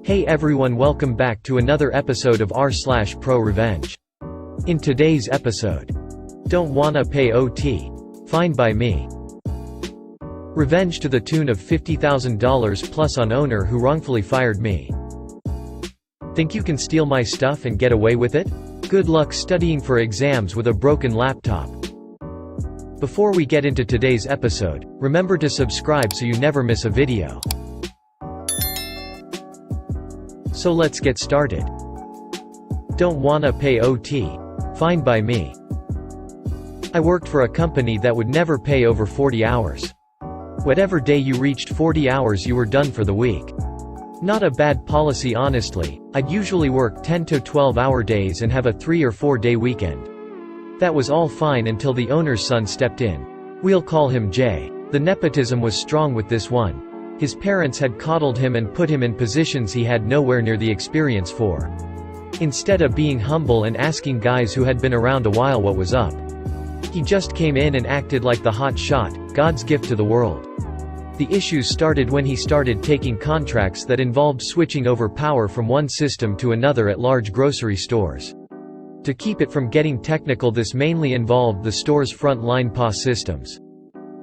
Hey everyone, welcome back to another episode of r/ProRevenge. In today's episode, don't wanna pay OT? Fine by me. Revenge to the tune of $50,000 plus on owner who wrongfully fired me. Think you can steal my stuff and get away with it? Good luck studying for exams with a broken laptop. Before we get into today's episode, remember to subscribe so you never miss a video. So let's get started. Don't wanna pay OT? Fine by me. I worked for a company that would never pay over 40 hours. Whatever day you reached 40 hours you were done for the week. Not a bad policy honestly. I'd usually work 10 to 12-hour days and have a 3 or 4 day weekend. That was all fine until the owner's son stepped in. We'll call him Jay. The nepotism was strong with this one. His parents had coddled him and put him in positions he had nowhere near the experience for. Instead of being humble and asking guys who had been around a while what was up, he just came in and acted like the hot shot, God's gift to the world. The issues started when he started taking contracts that involved switching over power from one system to another at large grocery stores. To keep it from getting technical, this mainly involved the store's front-line POS systems.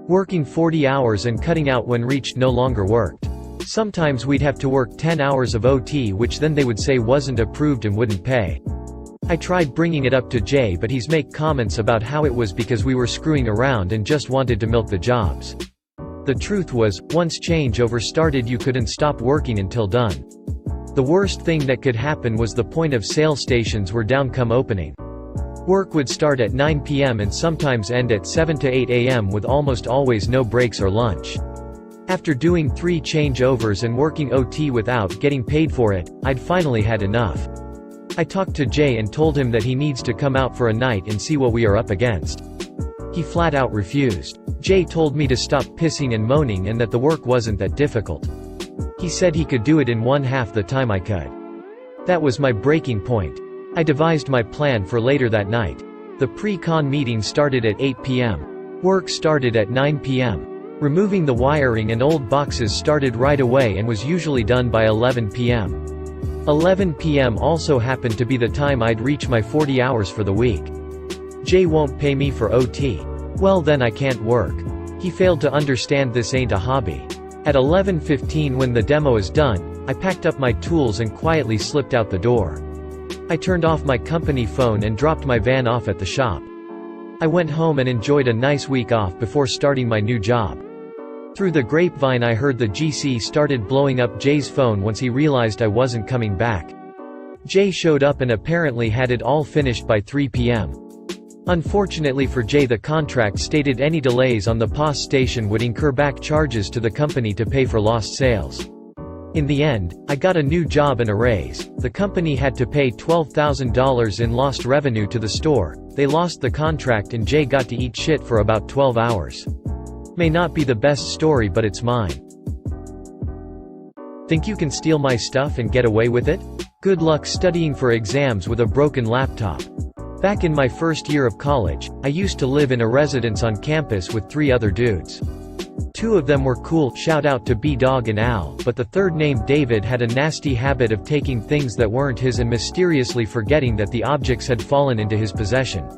Working 40 hours and cutting out when reached no longer worked. Sometimes we'd have to work 10 hours of OT, which then they would say wasn't approved and wouldn't pay. I tried bringing it up to Jay, but he's make comments about how it was because we were screwing around and just wanted to milk the jobs. The truth was, once changeover started you couldn't stop working until done. The worst thing that could happen was the point of sale stations were down come opening. Work would start at 9 p.m. and sometimes end at 7 to 8 a.m. with almost always no breaks or lunch. After doing 3 changeovers and working OT without getting paid for it, I'd finally had enough. I talked to Jay and told him that he needs to come out for a night and see what we are up against. He flat out refused. Jay told me to stop pissing and moaning and that the work wasn't that difficult. He said he could do it in half the time I could. That was my breaking point. I devised my plan for later that night. The pre-con meeting started at 8 p.m. Work started at 9 p.m. Removing the wiring and old boxes started right away and was usually done by 11 p.m. 11 p.m. also happened to be the time I'd reach my 40 hours for the week. Jay won't pay me for OT. Well then I can't work. He failed to understand this ain't a hobby. At 11:15 when the demo is done, I packed up my tools and quietly slipped out the door. I turned off my company phone and dropped my van off at the shop. I went home and enjoyed a nice week off before starting my new job. Through the grapevine I heard the GC started blowing up Jay's phone once he realized I wasn't coming back. Jay showed up and apparently had it all finished by 3 p.m. Unfortunately for Jay, the contract stated any delays on the POS station would incur back charges to the company to pay for lost sales. In the end, I got a new job and a raise. The company had to pay $12,000 in lost revenue to the store. They lost the contract and Jay got to eat shit for about 12 hours. May not be the best story, but it's mine. Think you can steal my stuff and get away with it? Good luck studying for exams with a broken laptop. Back in my first year of college, I used to live in a residence on campus with 3 other dudes. 2 of them were cool, shout out to B-Dog and Al, but the third, named David, had a nasty habit of taking things that weren't his and mysteriously forgetting that the objects had fallen into his possession.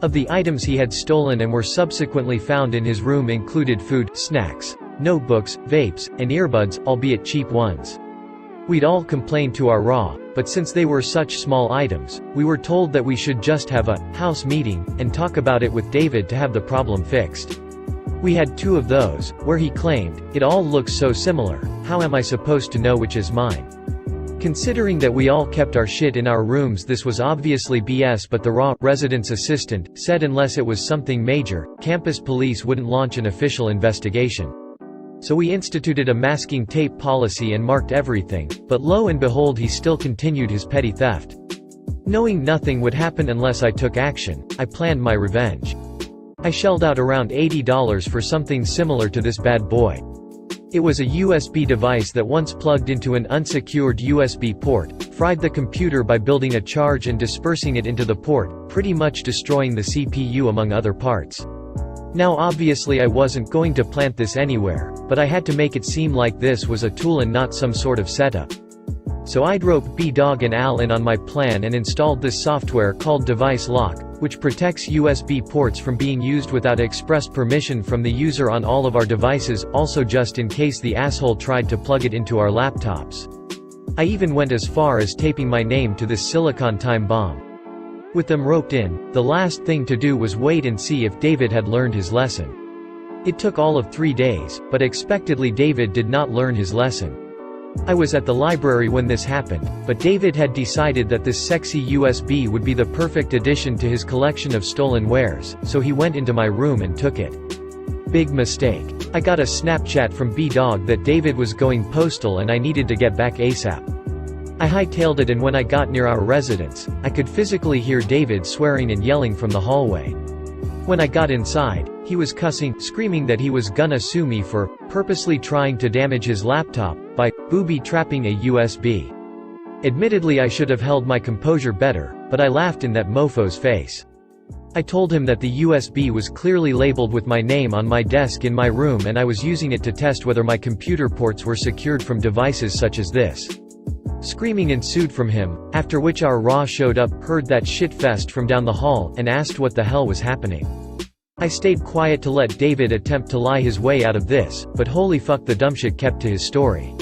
Of the items he had stolen and were subsequently found in his room included food, snacks, notebooks, vapes, and earbuds, albeit cheap ones. We'd all complained to our RA, but since they were such small items, we were told that we should just have a house meeting and talk about it with David to have the problem fixed. We had 2 of those, where he claimed, "It all looks so similar, how am I supposed to know which is mine?" Considering that we all kept our shit in our rooms, this was obviously BS, but the RA, residence assistant, said unless it was something major, campus police wouldn't launch an official investigation. So we instituted a masking tape policy and marked everything, but lo and behold he still continued his petty theft. Knowing nothing would happen unless I took action, I planned my revenge. I shelled out around $80 for something similar to this bad boy. It was a USB device that once plugged into an unsecured USB port, fried the computer by building a charge and dispersing it into the port, pretty much destroying the CPU among other parts. Now obviously I wasn't going to plant this anywhere, but I had to make it seem like this was a tool and not some sort of setup. So I'd rope B-Dog and Al in on my plan and installed this software called Device Lock, which protects USB ports from being used without express permission from the user on all of our devices, also just in case the asshole tried to plug it into our laptops. I even went as far as taping my name to this silicon time bomb. With them roped in, the last thing to do was wait and see if David had learned his lesson. It took all of 3 days, but expectedly David did not learn his lesson. I was at the library when this happened, but David had decided that this sexy USB would be the perfect addition to his collection of stolen wares, so he went into my room and took it. Big mistake. I got a Snapchat from B-Dog that David was going postal and I needed to get back ASAP. I hightailed it, and when I got near our residence, I could physically hear David swearing and yelling from the hallway. When I got inside, he was cussing, screaming that he was gonna sue me for purposely trying to damage his laptop by booby-trapping a USB. Admittedly, I should have held my composure better, but I laughed in that mofo's face. I told him that the USB was clearly labeled with my name on my desk in my room and I was using it to test whether my computer ports were secured from devices such as this. Screaming ensued from him, after which our RA showed up, heard that shit fest from down the hall, and asked what the hell was happening. I stayed quiet to let David attempt to lie his way out of this, but holy fuck, the dumbshit kept to his story.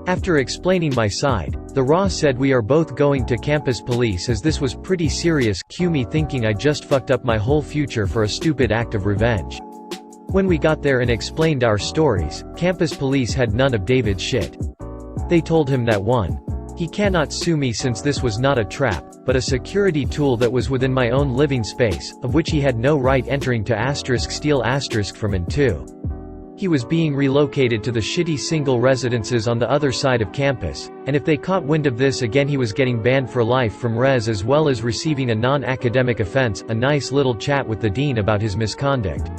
After explaining my side, the RA said we are both going to campus police as this was pretty serious, cue me thinking I just fucked up my whole future for a stupid act of revenge. When we got there and explained our stories, campus police had none of David's shit. They told him that 1. He cannot sue me since this was not a trap, but a security tool that was within my own living space, of which he had no right entering to steal from, and 2. He was being relocated to the shitty single residences on the other side of campus, and if they caught wind of this again he was getting banned for life from res as well as receiving a non-academic offense. A nice little chat with the dean about his misconduct.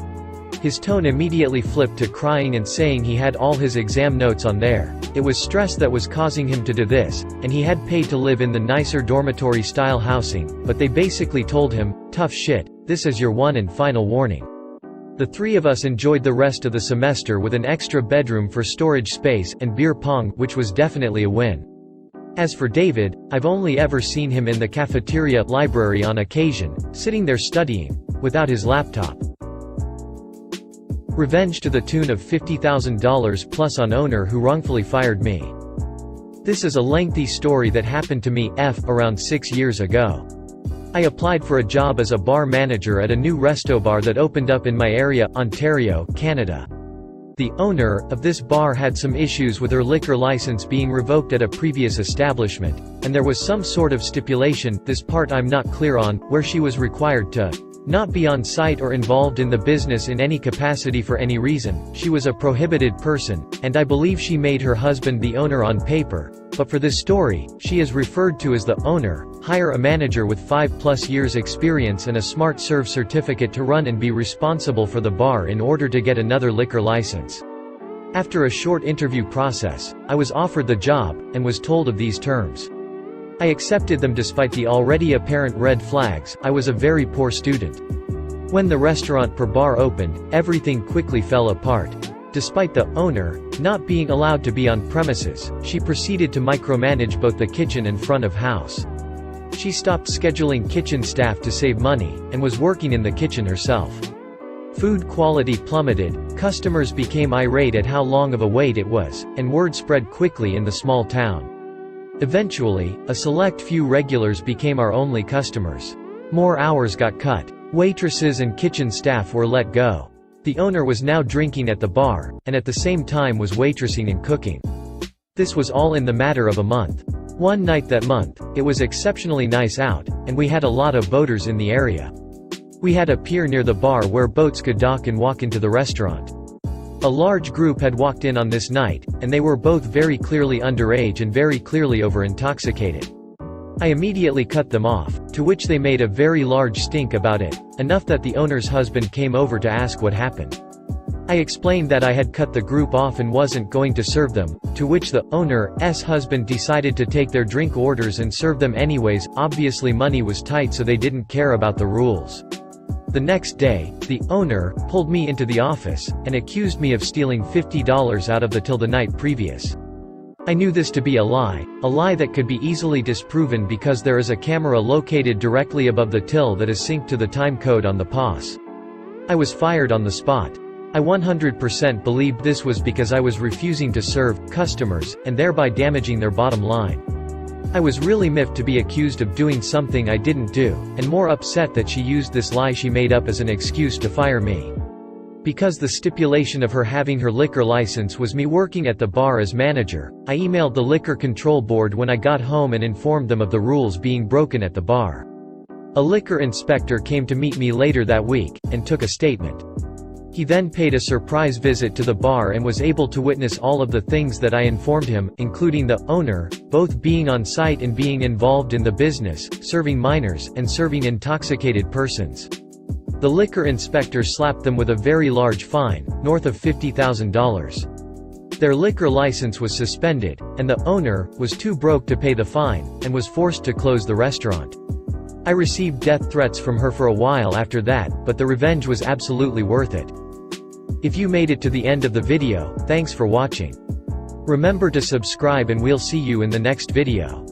His tone immediately flipped to crying and saying he had all his exam notes on there. It was stress that was causing him to do this, and he had paid to live in the nicer dormitory-style housing, but they basically told him, tough shit, this is your one and final warning. The 3 of us enjoyed the rest of the semester with an extra bedroom for storage space, and beer pong, which was definitely a win. As for David, I've only ever seen him in the cafeteria library on occasion, sitting there studying, without his laptop. Revenge to the tune of $50,000 plus on owner who wrongfully fired me. This is a lengthy story that happened to me around 6 years ago. I applied for a job as a bar manager at a new resto bar that opened up in my area, Ontario, Canada. The owner of this bar had some issues with her liquor license being revoked at a previous establishment, and there was some sort of stipulation, this part I'm not clear on, where she was required to not be on site or involved in the business in any capacity for any reason. She was a prohibited person, and I believe she made her husband the owner on paper, but for this story, she is referred to as the owner. Hire a manager with 5+ years experience and a Smart Serve certificate to run and be responsible for the bar in order to get another liquor license. After a short interview process, I was offered the job, and was told of these terms. I accepted them despite the already apparent red flags. I was a very poor student. When the restaurant per bar opened, everything quickly fell apart. Despite the owner not being allowed to be on premises, she proceeded to micromanage both the kitchen and front of house. She stopped scheduling kitchen staff to save money, and was working in the kitchen herself. Food quality plummeted, customers became irate at how long of a wait it was, and word spread quickly in the small town. Eventually, a select few regulars became our only customers. More hours got cut. Waitresses and kitchen staff were let go. The owner was now drinking at the bar, and at the same time was waitressing and cooking. This was all in the matter of a month. One night that month, it was exceptionally nice out, and we had a lot of boaters in the area. We had a pier near the bar where boats could dock and walk into the restaurant. A large group had walked in on this night, and they were both very clearly underage and very clearly over-intoxicated. I immediately cut them off, to which they made a very large stink about it, enough that the owner's husband came over to ask what happened. I explained that I had cut the group off and wasn't going to serve them, to which the owner's husband decided to take their drink orders and serve them anyways. Obviously money was tight, so they didn't care about the rules. The next day, the owner pulled me into the office, and accused me of stealing $50 out of the till the night previous. I knew this to be a lie that could be easily disproven because there is a camera located directly above the till that is synced to the time code on the POS. I was fired on the spot. I 100% believed this was because I was refusing to serve customers, and thereby damaging their bottom line. I was really miffed to be accused of doing something I didn't do, and more upset that she used this lie she made up as an excuse to fire me. Because the stipulation of her having her liquor license was me working at the bar as manager, I emailed the Liquor Control Board when I got home and informed them of the rules being broken at the bar. A liquor inspector came to meet me later that week, and took a statement. He then paid a surprise visit to the bar and was able to witness all of the things that I informed him, including the owner, both being on site and being involved in the business, serving minors, and serving intoxicated persons. The liquor inspector slapped them with a very large fine, north of $50,000. Their liquor license was suspended, and the owner was too broke to pay the fine, and was forced to close the restaurant. I received death threats from her for a while after that, but the revenge was absolutely worth it. If you made it to the end of the video, thanks for watching. Remember to subscribe and we'll see you in the next video.